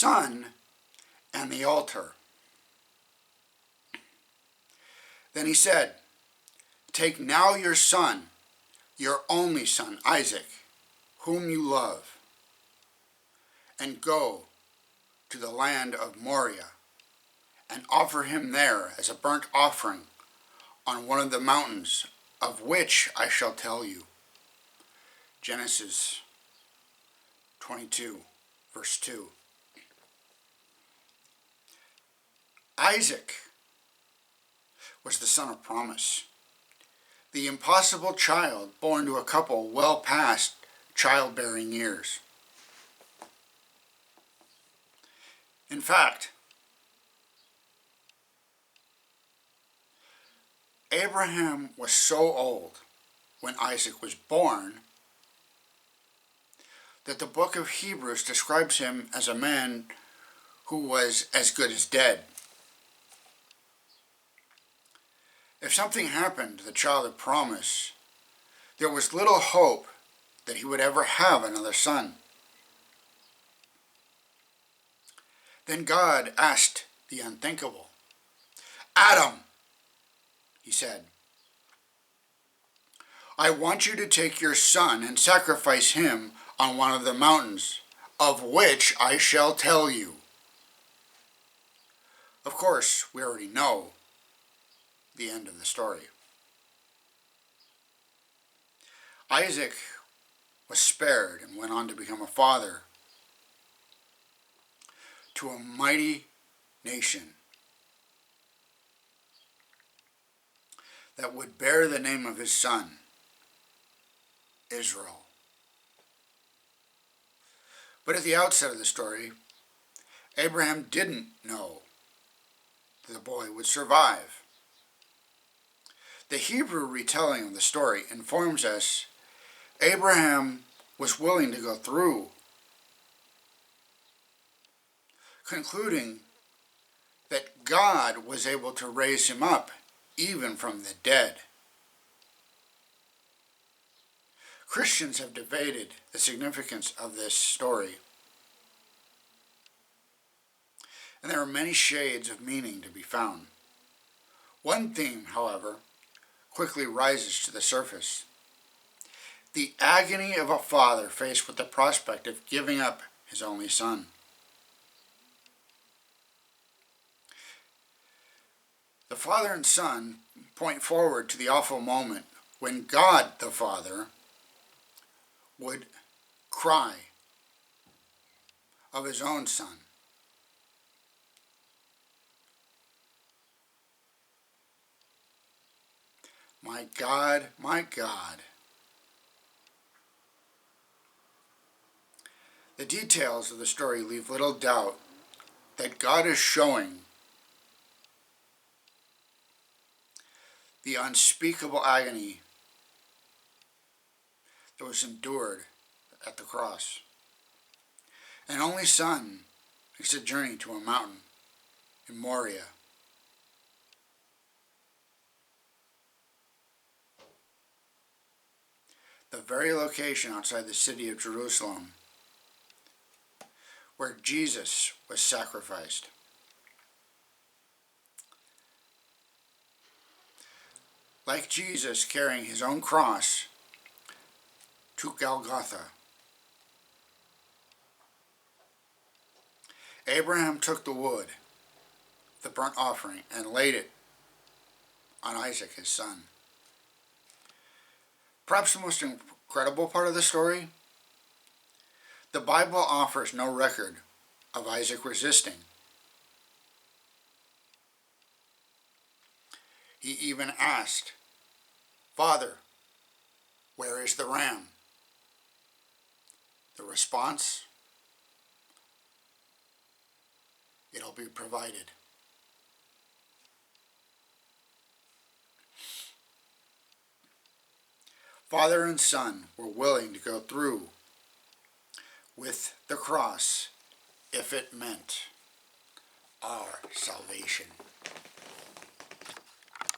son and the altar. Then he said, "Take now your son, your only son, Isaac, whom you love, and go to the land of Moriah, and offer him there as a burnt offering on one of the mountains of which I shall tell you." Genesis 22, verse 2. Isaac was the son of promise, the impossible child born to a couple well past childbearing years. In fact, Abraham was so old when Isaac was born that the book of Hebrews describes him as a man who was as good as dead. If something happened to the child of promise, there was little hope that he would ever have another son. Then God asked the unthinkable. "Adam," he said, "I want you to take your son and sacrifice him on one of the mountains, of which I shall tell you." Of course, we already know the end of the story. Isaac was spared and went on to become a father to a mighty nation that would bear the name of his son, Israel. But at the outset of the story, Abraham didn't know that the boy would survive. The Hebrew retelling of the story informs us Abraham was willing to go through, concluding that God was able to raise him up even from the dead. Christians have debated the significance of this story, and there are many shades of meaning to be found. One theme, however, quickly rises to the surface: the agony of a father faced with the prospect of giving up his only son. The father and son point forward to the awful moment when God the Father would cry of his own son. "My God, my God." The details of the story leave little doubt that God is showing the unspeakable agony that was endured at the cross. An only son makes a journey to a mountain in Moriah. The very location outside the city of Jerusalem where Jesus was sacrificed. Like Jesus carrying his own cross to Golgotha, Abraham took the wood, the burnt offering, and laid it on Isaac, his son. Perhaps the most incredible part of the story: the Bible offers no record of Isaac resisting. He even asked, "Father, where is the ram?" The response: "It'll be provided." Father and son were willing to go through with the cross if it meant our salvation.